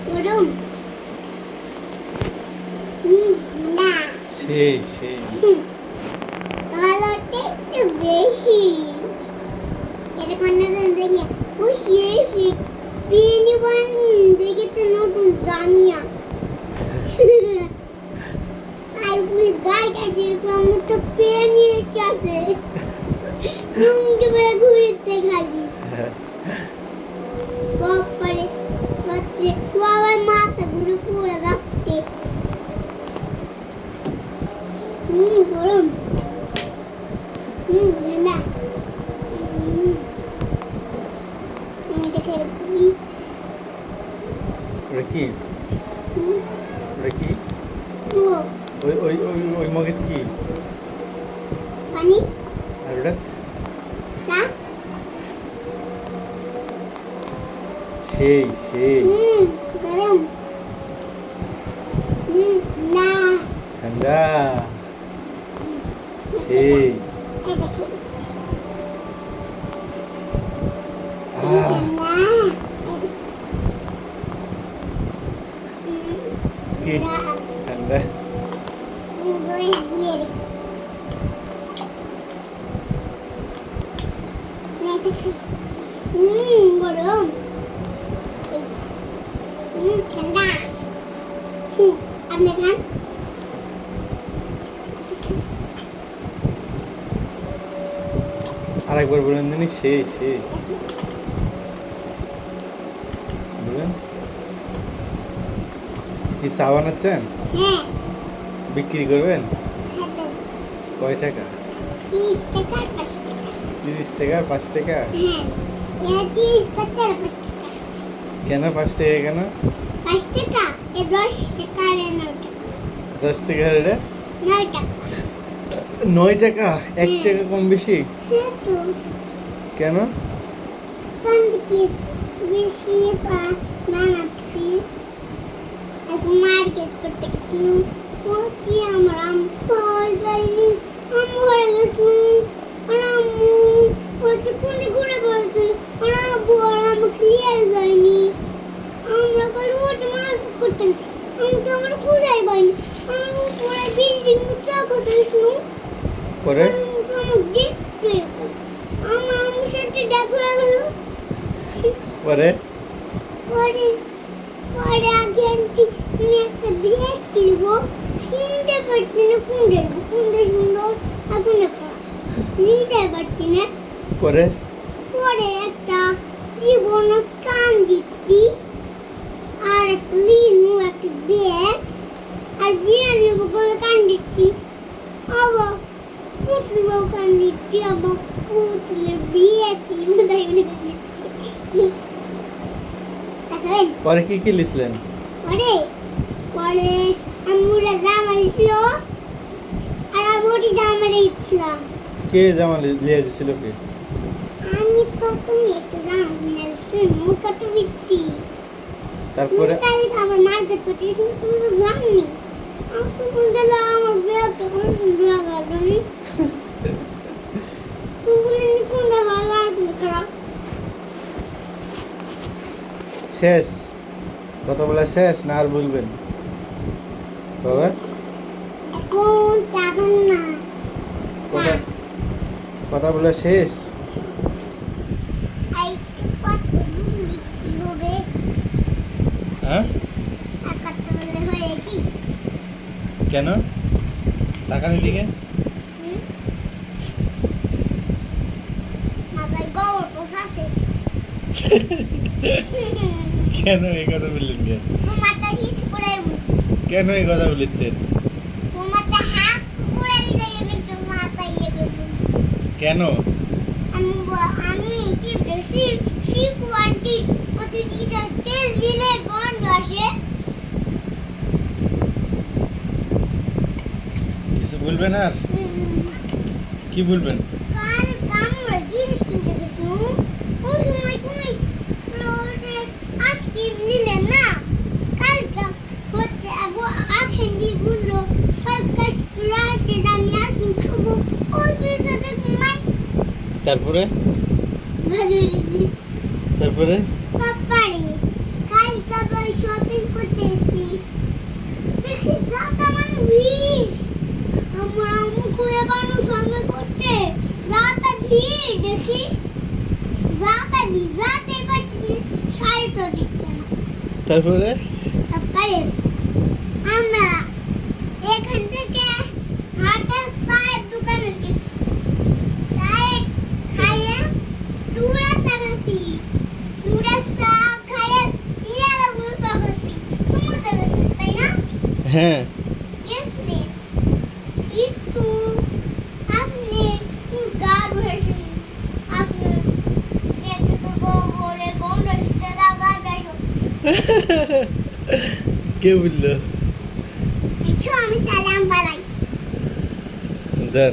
গরম না সেই সেই কালারটা একটু বেশি এরকম না দেখে ও সেই পিনি বান দেখে তো নতুন জানিয়া আই বলি বাইক আছে প্রমোটা পেনি আছে রুমকে বের ঘুরতে খালি বাপরে হচ্ছে বাবার মাথা ঘুরে পুরো রাখতে গরম না এটা খেলে কি ওটা কি ওটা কি ও ওই ওই ওই ওই মগের কি পানি আর ওটা চা সেই সেই গরম না ঠান্ডা সেই এটা খেলে আহ কি ঠান্ডা গরম ঠান্ডা আপনি খান আরেকবার বলেন জানি সেই সেই বলেন কি চা বানাচ্ছেন হ্যাঁ বিক্রি করবেন হ্যাঁ তো কয় টাকা 30 টাকা আর 5 টাকা 30 টাকা আর 5 টাকা হ্যাঁ এটা 30 টাকা আর 5 টাকা কেন 5 টাকা কেন 5 টাকা এ 10 টাকা আর 9 টাকা 10 টাকা এটা 9 টাকা 9 টাকা 1 টাকা কম বেশি হ্যাঁ তো কেন কত পিস বেশি বানাচ্ছি এখন মার্কেট করতে গেছি ও কি আমার আম পাওয়া যায়নি আম ভরে গেছিল আর আম্মু হচ্ছে কোনে ঘুরে বেড়াচ্ছিল আর আব্বু আর আমাকে নিয়ে যায়নি আমরা কারো ওটা মার্কেট করতে গেছি আমি তো আমার খুঁজাই পাইনি আমি উপরে বিল্ডিং চা করতে গেছিলাম পরে আমাকে দেখতে আমার আম্মুর সাথে দেখা হয়ে গেল পরে পরে পরে আগে আন্টি আমি একটা ব্যাগ কিনবো চিনতে পারছি না কোনটা সুন্দর আর কোনটা খারাপ নিতে পারছি না পরে পরে একটা জীবন কান দিচ্ছি আর একটা লিনু একটা ব্যাগ আর বিড়ালি বলে কান দিচ্ছি আবার পুতুল কান দিচ্ছি আবার পুতুলের ব্যাগ লিনু তাই বলে কান দিচ্ছি পরে কি কি লিখলেন পরে পরে আম্মুরা জামা দিছিল আর আমি জামা দিচ্ছিলাম কে জামা লিয়ে দিছিল কে আমি তো তুমি একটা জামা কিনে দিচ্ছি মুখ কাটু বিত্তি তারপরে তাই আমার মার্কেট করতে তুমি তো জানি আমি বলতে আমার ব্যাগটা কোনো সুন্দর লাগলো তুমি বললেন কোনটা ভালো আর কোনটা খারাপ শেষ কথা বলা শেষ না আর বলবেন বাবা এখন যাবেন না কথা কথা বলা শেষ আইতে কত বলি কি হবে হ্যাঁ আর কত বলে হয়ে কি কেন তাকানি দিকে মাথায় গোবর পোষাছে কেন এই কথা বললেন কেন মাথা হিচ করে কেন এই কথা বলেছেন মাথা হাত করে দিলে কিন্তু মাথা ইয়ে করবেন কেন আমি কি বেশি শিখু আন্টি প্রতিদিন তেল দিলে গন্ধ আসে কিছু বলবেন আর কি বলবেন কাল আমরা জিনিস কিনতে গেছিল ওই সময় তুমি আজকে নিলেন না কালকে হচ্ছে আখেন্দি গুলো কালকে রাতে আমি আজকে খাবো ওই বিষয়টা ঘুমাই তারপরে ভাজুরি দি তারপরে পাপারে কাল তারপর শপিং করতে এসেছি দেখি যাতা মানে ভিড় আমরা খুঁজে পানো শপিং করতে যাতা ভিড় দেখি যাতা ভিড় যাতে পাচ্ছি শাড়িটা দিচ্ছে না তারপরে তারপরে আমরা এখান থেকে হাটে চায়ের দোকানে গেছি চায় খাইয়ে টুরা সাগাছি টুরা চা খাইয়ে ইয়াগুলো সাগাছি তোমাদের কাছে তাই না হ্যাঁ গেছলে কিন্তু আপনি গাড় ভাষণ আপনি এত তো বড় গন্ড সিটা গাড় ভাষণ কে বললো একটু আমি সালাম বাড়াই জান